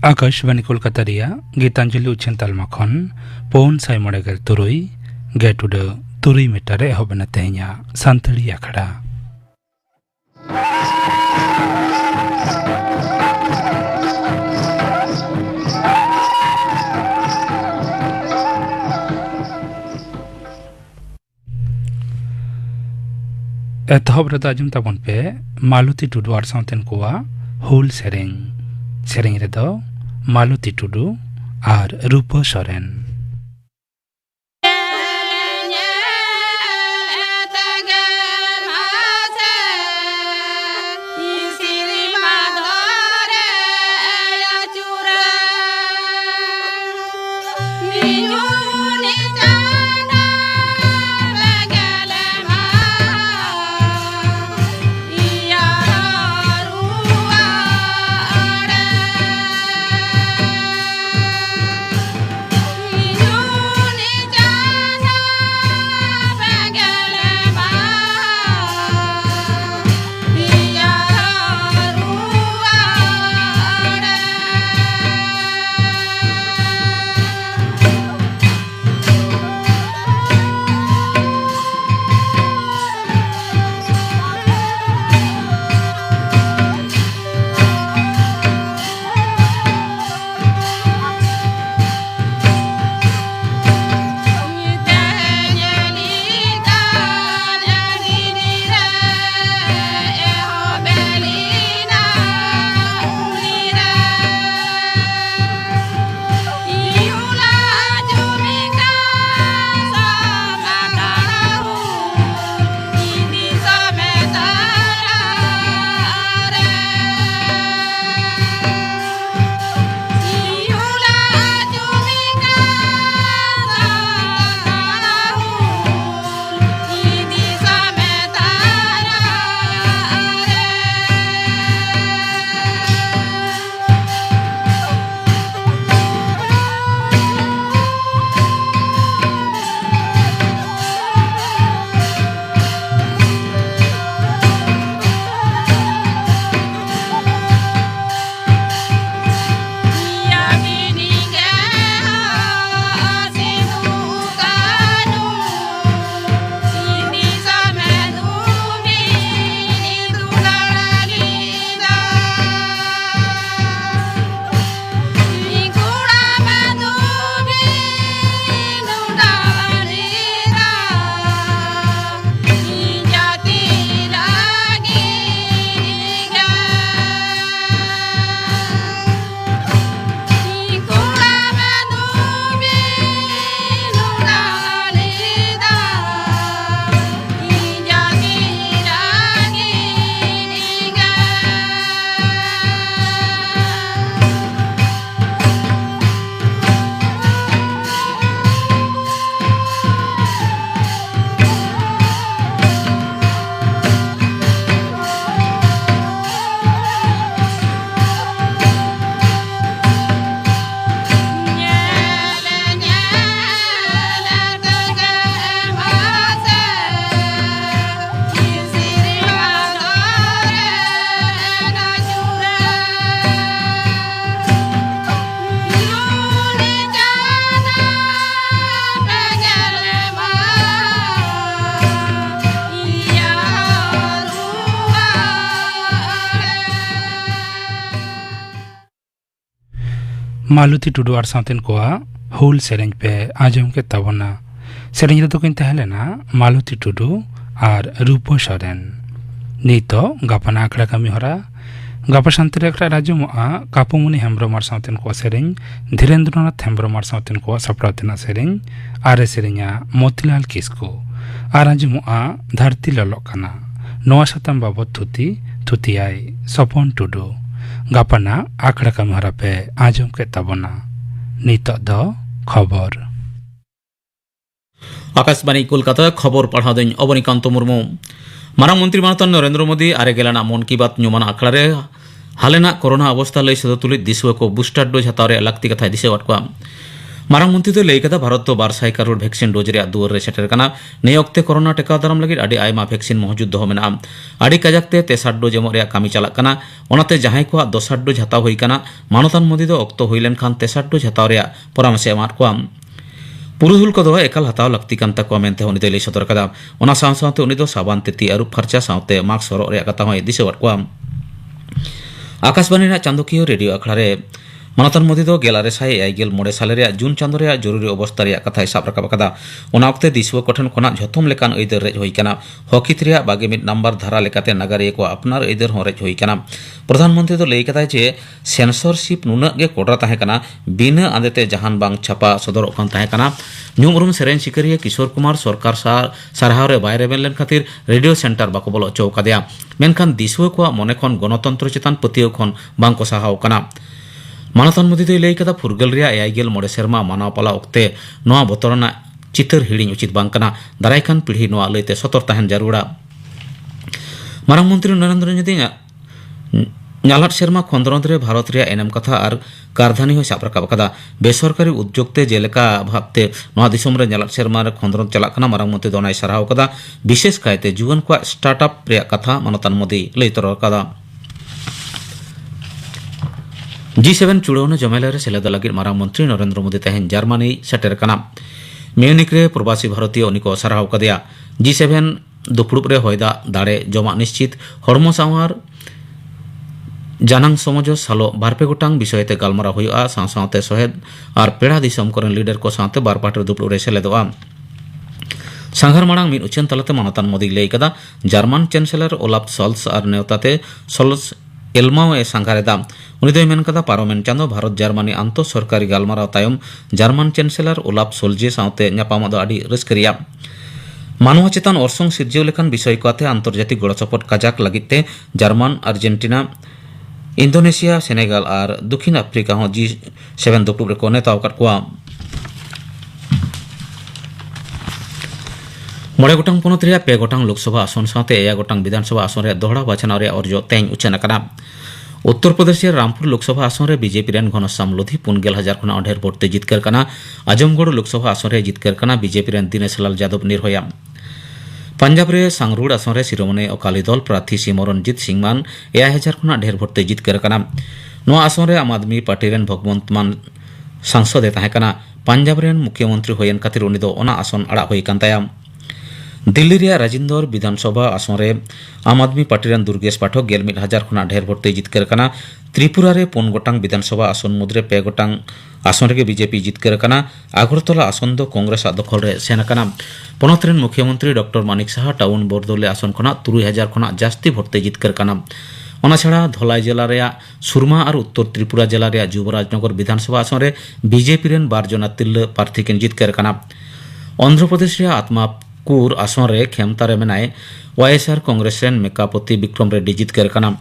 आकाशवाणी कोलकाता रिया गीतांजलि उच्छेन तालमा खन पौन साय मड़ेगल तुरुई गेटुड तुरुई मीटर एहबन तेहኛ सानतड़ी आखड़ा एतहब रदाजम तबन पे मालुती टुडू आर साउतेन कोआ हुल सेरेंग रेदो मालुती टुडू आर रूपो सोरेन मालुती टुडू आर साउतेन कोआ हुल सेरेंज पे आजम के तबना सेरेंज रे तो किन तहलेना मालुती टुडू आर रूपो सोरेन नीतो गापना आखड़ा कमी होरा गापा शांति आखड़ा राजमोआ कापुमुनि हेम्ब्रम आर साउतेन कोआ सेरेंज धीरेन्द्रनाथ हेम्ब्रम आर साउतेन कोआ सप्रावतेना सेरेंज आरे सेरेंजा मोतीलाल किस्कू आर राजमोआ धरती ललोकना नोआ सतम बाबत थुतियाई सपन टुडू गापना आखड़ा कमी होरा पे आजम के तबना नीतो दो खबर आकाशवाणी कोलकाता खबर पढ़ादें अवनीकांत मुर्मू मारांग मंत्री मानतान नरेंद्र मोदी आरे गेलाना मन की बात ᱧᱩᱢᱟᱱ आखड़ारे हालेना कोरोना अवस्था लई सदो तुली दिसुआ को बूस्टर डोज हताव रे लाक्ति कथा दिसेवाट को ᱢᱟᱨᱟᱝ ᱢᱚᱱᱛᱨী ᱫᱚ ᱞᱟᱹᱭ ᱠᱮᱫᱟ ᱵᱷᱟᱨᱚᱛ ᱫᱚ 200 ᱠᱟᱨᱳᱲ ᱵᱷᱮᱠᱥᱤᱱ ᱰᱳᱡ ᱨᱮᱭᱟᱜ ᱫᱩᱣᱟᱹᱨ ᱨᱮ ᱥᱮᱴᱮᱨ ᱟᱠᱟᱱᱟ। ᱱᱤᱭᱟᱹ ᱚᱠᱛᱮ ᱠᱳᱨᱳᱱᱟ ᱴᱮᱠᱟᱣ ᱫᱟᱨᱟᱢ ᱞᱟᱹᱜᱤᱫ ᱟᱹᱰᱤ ᱟᱭᱢᱟ ᱵᱷᱮᱠᱥᱤᱱ ᱢᱚᱦᱡᱩᱫ ᱫᱚᱦᱚ ᱢᱮᱱᱟᱜᱼᱟ। ᱟᱹᱰᱤ ᱠᱟᱡᱟᱠ ᱛᱮ ᱛᱮᱥᱟᱨ ᱰᱳᱡ ᱮᱢᱚᱜ ᱨᱮᱭᱟᱜ ᱠᱟᱹᱢᱤ ᱪᱟᱞᱟᱜ ᱠᱟᱱᱟ। ᱚᱱᱟᱛᱮ ᱡᱟᱦᱟᱸᱭ ᱠᱚᱣᱟᱜ ᱫᱚᱥᱟᱨ ᱰᱳᱡ ᱦᱟᱛᱟᱣ ᱦᱩᱭ ᱟᱠᱟᱱᱟ ᱢᱟᱱᱚᱛᱟᱱ ᱢᱳᱫᱤ ᱫᱚ ᱚᱠᱛᱚ ᱦᱩᱭ ᱞᱮᱱᱠᱷᱟन ᱛᱮᱥᱟর ᱰᱳᱡ ᱦᱟᱛᱟᱣ ᱨᱮᱭᱟᱜ ᱯᱚᱨᱟᱢᱚᱨᱥᱚ ᱮᱢᱟᱫ ᱠᱚᱣᱟ। पुरुधुल को एकाल हताव लक्ति कान ताको मेनते उनी दो लई सदर कदा ओना साव सावते उनी दो साबान ते ती अरुप फरचा सावते मास्क हरग रेया कथा होय दिसेवाद कोआ। आकाशवाणी चांदोकियो रेडियो अखड़ा रे मानतान मोदी दो 1986 साल रे जून चांदो रे जरूरी अवस्था रे कथा साब राकाब कदा। ओना अक्ते दिसुव कोठन खोना झतम लेकान ऐदर रेज होई काना। हॉकी रे 22 नंबर धारा लेकाते नागरिय को अपनार ऐदर हो रेज होई काना। प्रधानमंत्री दो लई कदा जे सेंसरशिप नुना गे कोडरा ताहे काना बिना आंदेते जहान बांग छापा सदर ओकान ताहे काना। न्यूमरुम सेरेन सिकरिया किशोर कुमार सरकार सारहाव रे बाय रेबेन लेन खातिर रेडियो सेंटर बाको बोलो चौकादिया। मेनखान दिसुव को मने खन गणतंत्र चेतान पतियो खन बांग को साहाव काना। मानतान मोदी दो लई कदा फुरगल रिया 86 सेरमा मानाव पाला ओक्ते नोआ बतरना चितर हिड़िंग उचित बांग काना। दारायकान पीढ़ी नोआ लईते सतर ताहेन जारुड़ा। मारांग मंत्री नरेंद्र मोदी नालाट सेरमा खंदरंद रे भारत रिया एनएम कथा और कारधानी हो साब राकाब कदा। बेसरकारी उद्योगते जेलेका भाबते नोआ दिसम रे नालाट सेरमा रे खंदरंद चलाक काना। मारांग मंत्री दोनाय सराहाव कदा। विशेष कायते जुवन को स्टार्टअप रिया कथा मानतान मोदी लई तरर कदा। G7 चुड़ौना जमेला रे सेलेद लगिद मारांग मंत्री नरेंद्र मोदी तेहेन जर्मनी सेटेर काना। म्यूनिक रे प्रवासी भारतीय उनिको सराहाव कदिया। G7 दुपुड़ुब रे होयदा दाड़े जमा निश्चित हड़मो सावार जानांग समझो सालो बारपे गोटांग विषयते गालमारा हुआ साव सावते सहेद और पेड़ा दिसम कोरेन लीडर को सावते बार पाटर दुपुड़ुब रे सेलेदोआ। सांघार मांग मिद उचेन तलाते मानतान मोदी लई कदा जर्मन चैंसलर ओलाफ सॉल्स और नेवताते सॉल्स एलमाओ ए सांघारेदा। उनी दो मेन कदा पारोमेन चांदो भारत जर्मनी आंतो सरकारी गालमाराव तायम जर्मन चैंसलर ओलाफ सोल्जे सावते न्यापामा दो आडी रस्करिया। मानवा चेतान ओरसंग सिरजेव लेखान विषय को आते आंतर्जातिक गड़सपोर्ट काजाक लगिते जर्मन अर्जेंटीना इंडोनेशिया सेनेगाल और दक्षिण आफ्रिका हो G7 दुपुड़ुब रे को नेताव काट कोआ। मोड़े गोटांग पनत रे पे गोटांग लोकसभा आसन साथे 1 गोटांग विधानसभा आसन रे दोहरा बाछनाव रे अर्ज तेज उचेन कना। उत्तर प्रदेश रामपुर लोकसभा आसन रे बीजेपी रेन घनश्याम लोधी 50,000 खना ढेर भोट ते जितकर कना। आजमगढ़ लोकसभा आसन रे जितकर कना बीजेपी रेन दिनेश लाल यादव निर्भया। पंजाब रे सांगरुड़ आसन रे शिरोमणि अकाली दल प्रार्थी सिमरनजीत सिंह मान 1,000 खना ढेर भोट ते जितकर कना। नोआ आसन रे आम आदमी पार्टी रेन भगवंत मान सांसद ताहे कना। पंजाब रेन मुख्यमंत्री होयन खातिर उनी दो ओना आसन आड़ा होई कान ताया। दिल्ली रिया राजिंदर विधानसभा आसन रे आम आदमी पार्टी रेन दुर्गेश पाठक 1,000 खना ढेर भोट ते जितकर कना। त्रिपुरा रे 4 गोटांग विधानसभा आसन मुद्रे 2 गोटांग आसन रे बीजेपी जितकर कना। आगरतला आसन दो कांग्रेस दखल रे सेन कना। पनत रेन मुख्यमंत्री डॉक्टर मानिक साहा टाउन बरदोले आसन खना 3,000 खना जास्ती भोट ते जितकर कना। ओना छाड़ा धलाई जिला रे सुरमा और उत्तर त्रिपुरा जिला रे युवराजनगर विधानसभा आसन रे बीजेपी रेन 12 जना तिल्ल प्रार्थी किन जितकर कना। आंध्र प्रदेश रे आत्माकुर आसन रे खेमतारे मेनाय वाईएसआर कांग्रेस रेन मेकापति विक्रम रेड्डी जितकर कना।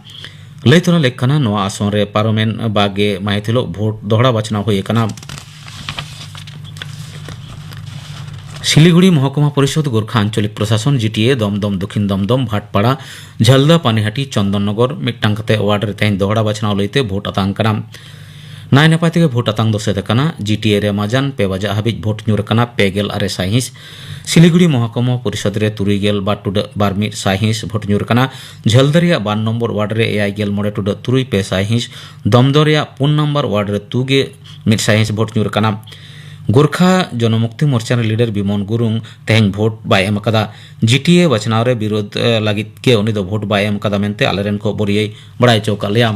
लई तोरा लेखना नोआ आसन रे पारोमेन बागे माहितिलो भोट दोहरा बाचना होय कना। शिलीगुड़ी महकुमा परिषद गोरखा आंचलिक प्रशासन जीटीए दमदम दक्षिण दमदम भाटपाड़ा झलदा पानीहाटी चंदननगर मिट्टांग कते वार्ड रे तेहेन दोहरा बाचना लईते भोट आतांग कना। नाय नपाय तेगे भोट आतांग दो सेद कना। जीटीए रे माजान 2 बजा हाबिज भोट ᱧᱩᱨ कना 2 साहिंस। शिलीगुड़ी महकुमा परिषद रे 32 साहिंस भोट ᱧᱩᱨ कना। झलदरिया 2 नंबर वार्ड रे 53 साहिंस। दमदरिया 4 नंबर वार्ड रे 2 साहिंस भोट ᱧᱩᱨ कना। गोरखा जनमुक्ति मोर्चा लीडर बिमन गुरुंग तेहेन भोट बाय एम कदा। जीटीए बचनाव रे विरोध लगित के उनी दो भोट बाय एम कदा मेनते आलेरेन को बोरियै बड़ाय चौका लिया।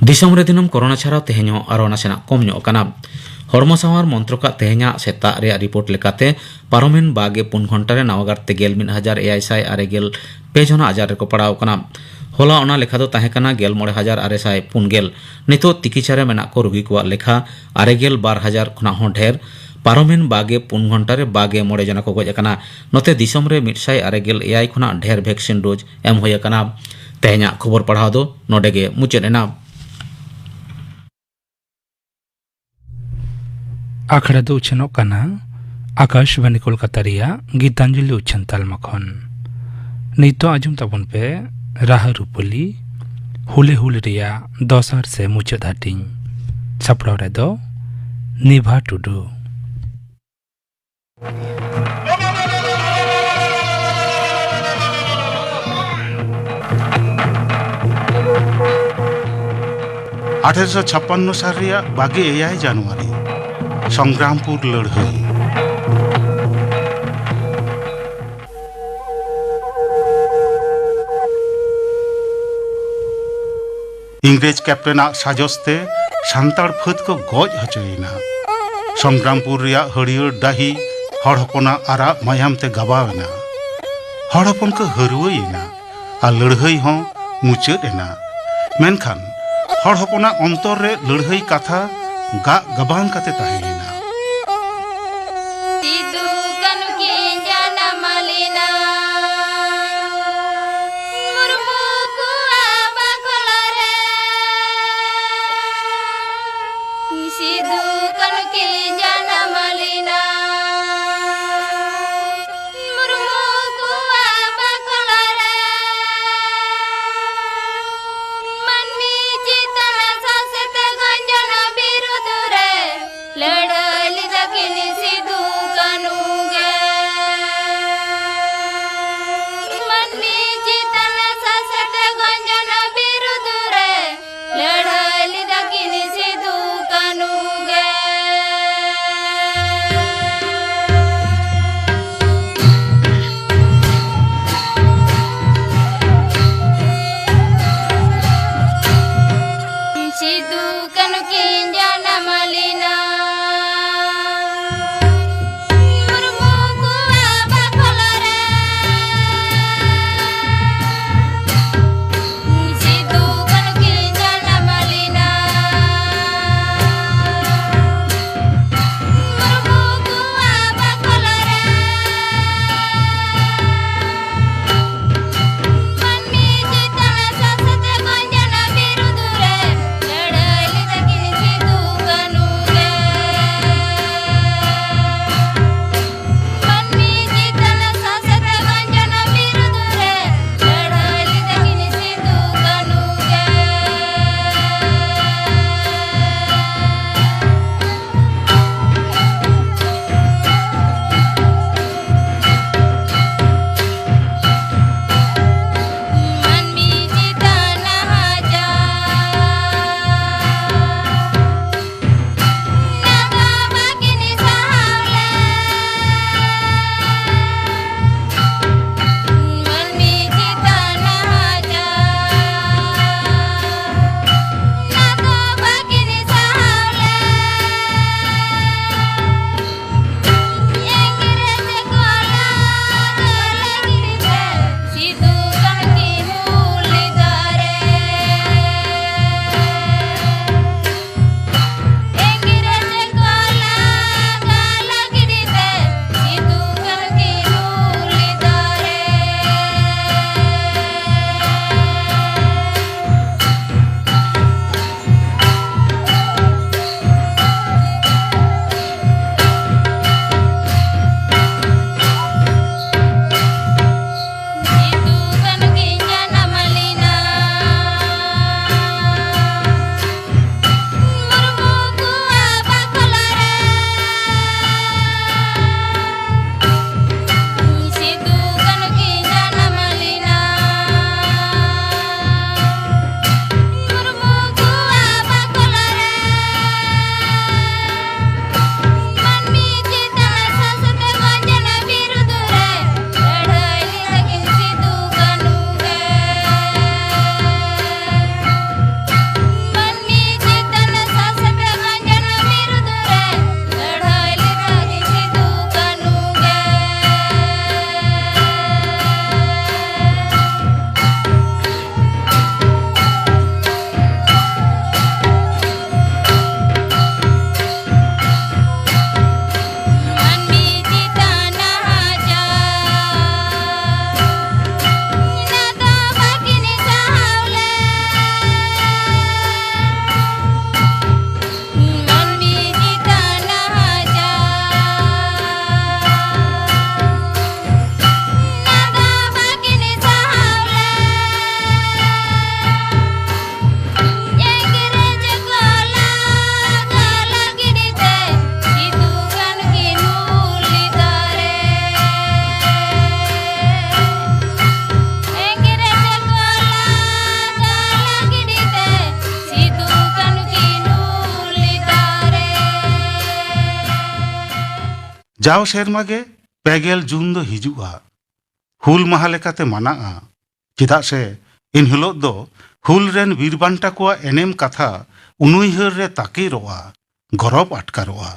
दिसम रे दिनम कोरोना छाड़ा तेहेन आरो नासेना कम ᱧᱚᱜ कना। हड़मो सावार मंत्रका तेहेना सेता रे रिपोर्ट लेकाते पारोमेन 24 घंटा रे नावागारते 11,946 जना आजार रे को पड़ाव कना। होला ओना लेखा दो ताहे कना 19,950 नितो तिकिचारे मेना को रुगी को लेखा 12,000 खना हो ढेर। पारोमेन 24 घंटा रे 29 जना को गज कना। नोते दिसम रे 168 खना ढेर वैक्सीन डोज एम होय कना। तेहेना खबर पढ़ाव दो नोडेगे मुचेद एना। आखड़ा दो उछनो कना आकाशवाणी कोलकाता रिया गीतांजलि उछन तालमा खन नितो आजुम तबन पे राह रुपली हुले हुल रिया 10 से मुचाद हाटिंग ᱥᱟᱯᱲᱟᱣ ᱨᱮᱫᱚ ᱱᱤभᱟ ᱴᱩᱰᱩ। अठारह साल बागे एयाय जनवरी संग्रामपुर लड़ाई इंग्रेज कैप्टन साजस्ते सान्ताड़ फत को गज हचोयना। संग्रामपुर रिया हरियर डाही हड़ हपना आरा मायाम ते गबावेना। हड़ हपन को हरुएना और लड़ाई हों मुचाद एना। मेनखान हड़ हपना अंतर रे लड़ाई कथा गा गबान काते ताहेना। जाव सेरमा गे पेगेल जून दो हिजुआ हुल माहा लेकाते मनाआ चेदा से इन हिलोग दो हुल रेन वीरबांटा को एनेम कथा उनुइहर रे ताकीरोआ गौरव आटकारोआ।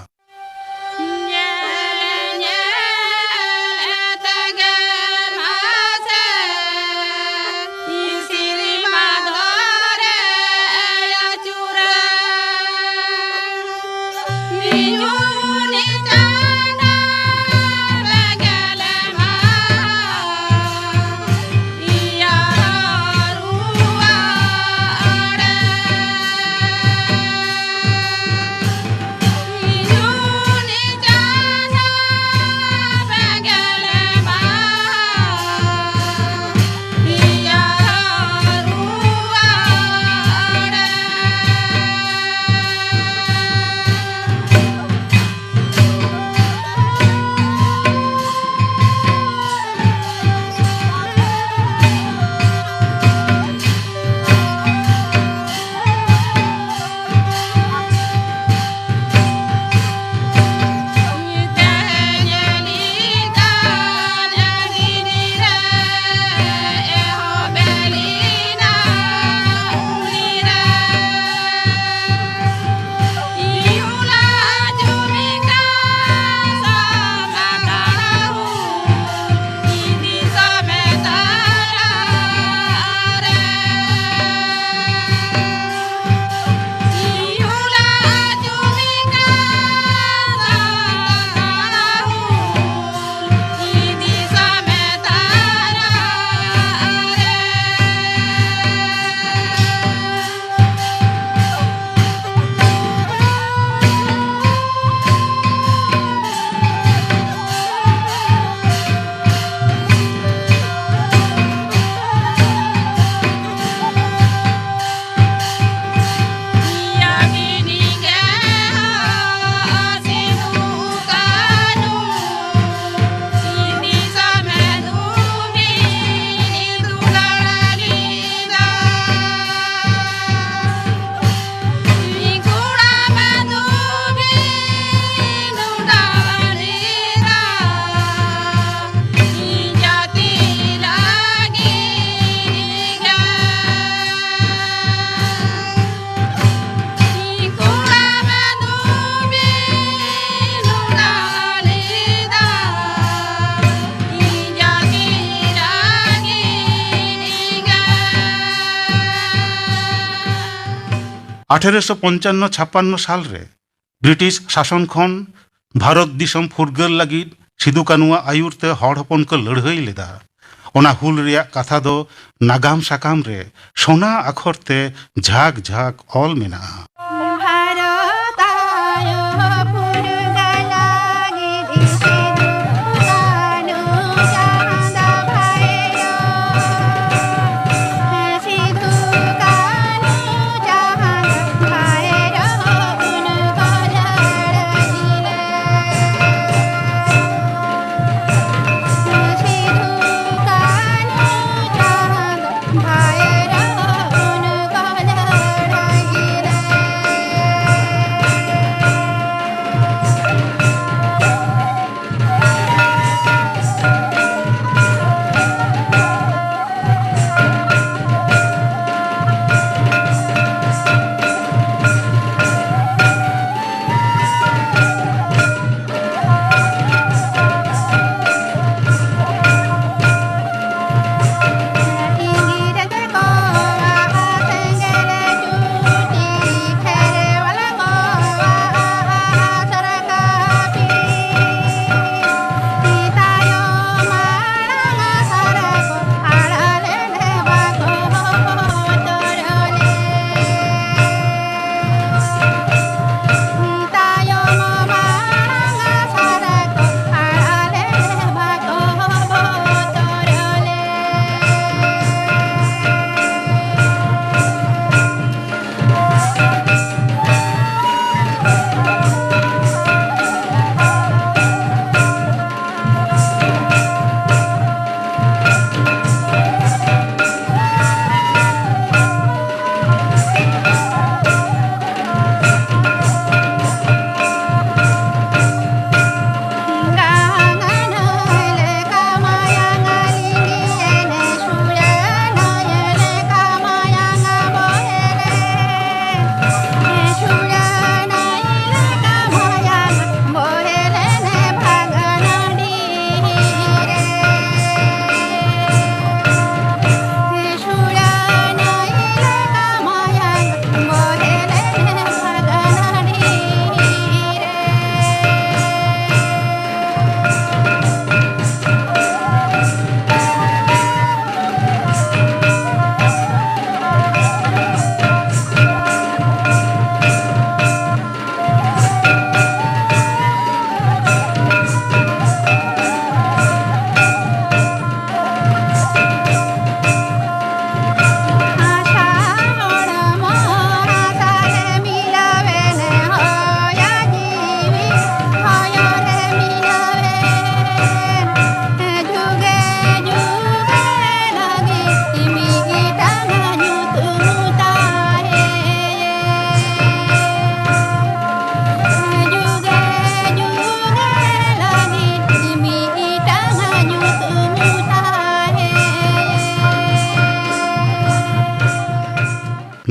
अठारह 55 साल रे ब्रिटिश शासन खन भारत दिसम फुरगल लगी सिदु कानुआ आयुरते हड़ हपन को लड़ाई लेदा। ओना हुल रिया कथा दो नागाम साकाम रे सोना अखर ते झाग झाग ऑल मेना।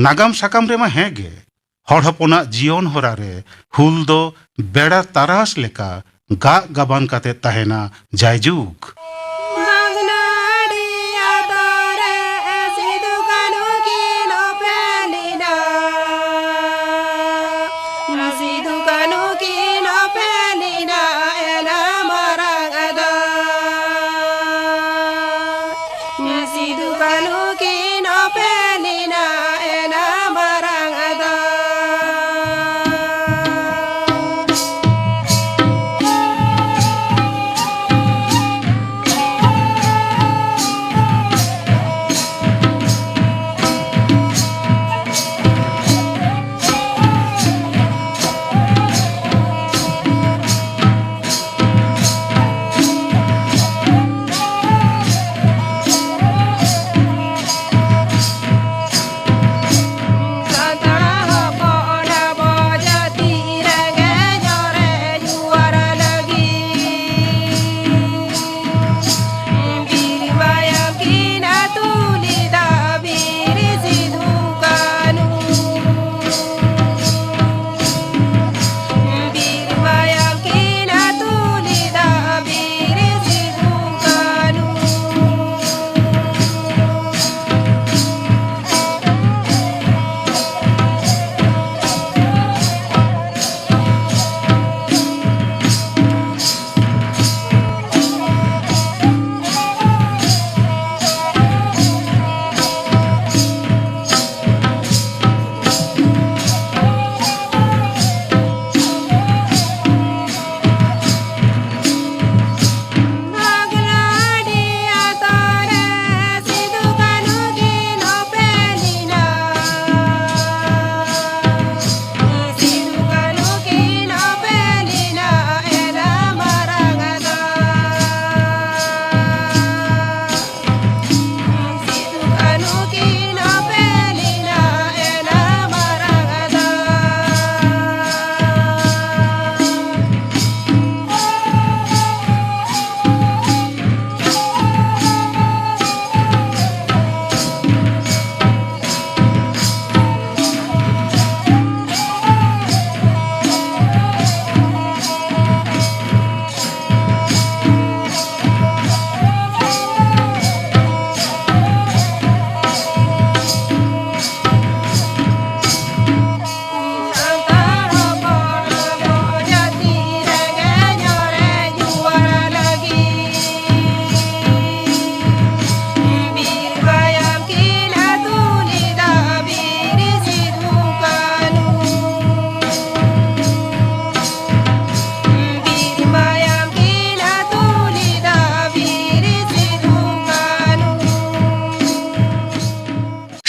नागाम साकाम रेमा हेगे हड़ हपना जीवन हरा रे हुल दो बेड़ा तारास लेका गा गाबान काते ताहेना जायजुग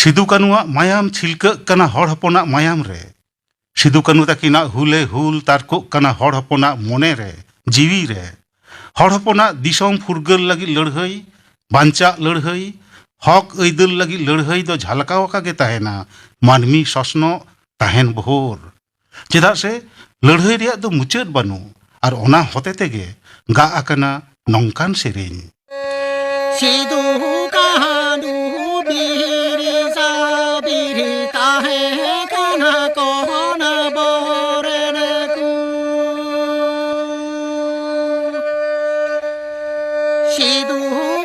सिदु कानुआ मायाम छिलक कना हड़ हपना मायाम रे सिदु कानु ताकिना हुले हुल तारको कना हड़ हपना मोने रे जीवी रे हड़ हपना दिसोम फुरगल लगी लड़हई बांचा लड़हई हक ऐदल लगी लड़हई दो झलकावका गे ताहेना मानमी ससनो ताहेन भोर चेदा से लड़हई रिया दो मुचाद बानु और ओना होते तेगे गा आकना नौकान सेरेन सिदु कानु बीरी सा बीरी ताहे काना कोना बोरन कु सिदु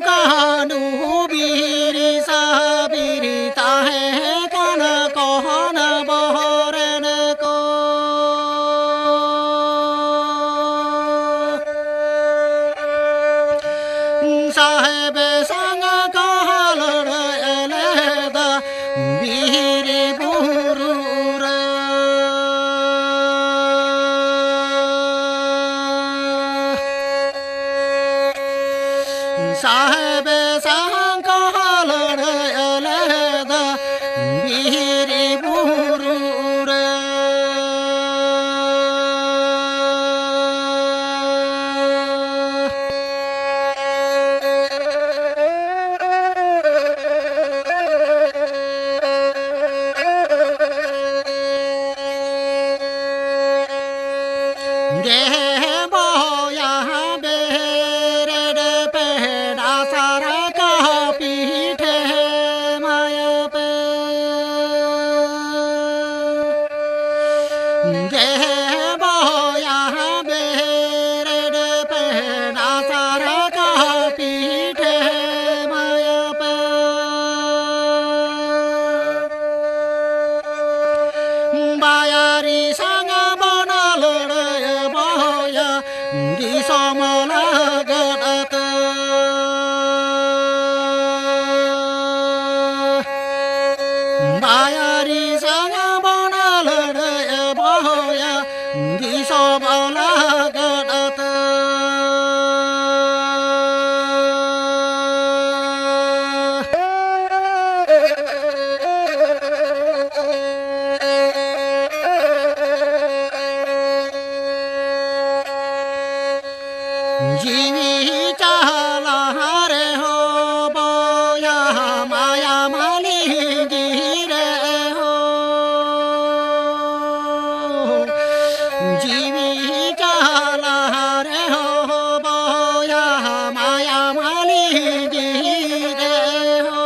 कानु बीरी सा बीरी ताहे काना कोना बोरन को साहेब संग कहलर एलेदा बीरी बुरुर साहेब संग कहलर एलेदा बीरी बुरुर ge boya bere pe na sara ka pite maya pe bayari sanga bonal re boya di somala gadat bayari sanga bonal re boya di somala gadat जीवी चाला रे हो बोया माया माली गिरे हो जीवी चाला रे हो बोया माया माली गिरे हो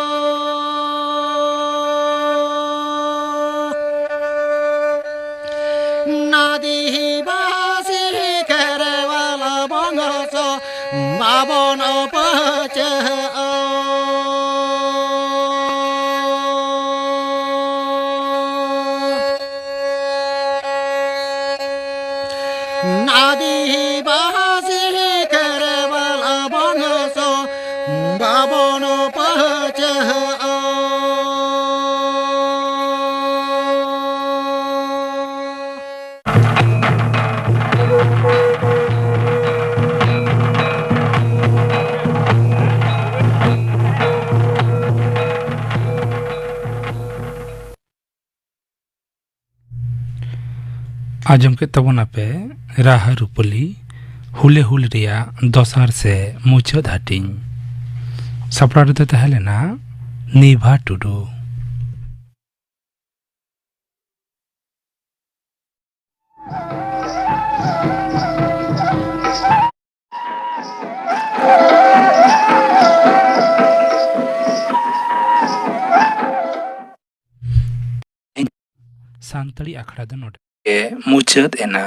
नदी बासी करवाला बंगस बाबन पच नदी बासी करवाला बंगस बाबन पच आजम के तबना पे राह रुपली हुले हुल रिया दसार से मुचाद हाटिंग सापड़ा रे तहलेना निभा टुडू सांतली आखड़ा दो नोट के मुचाद एना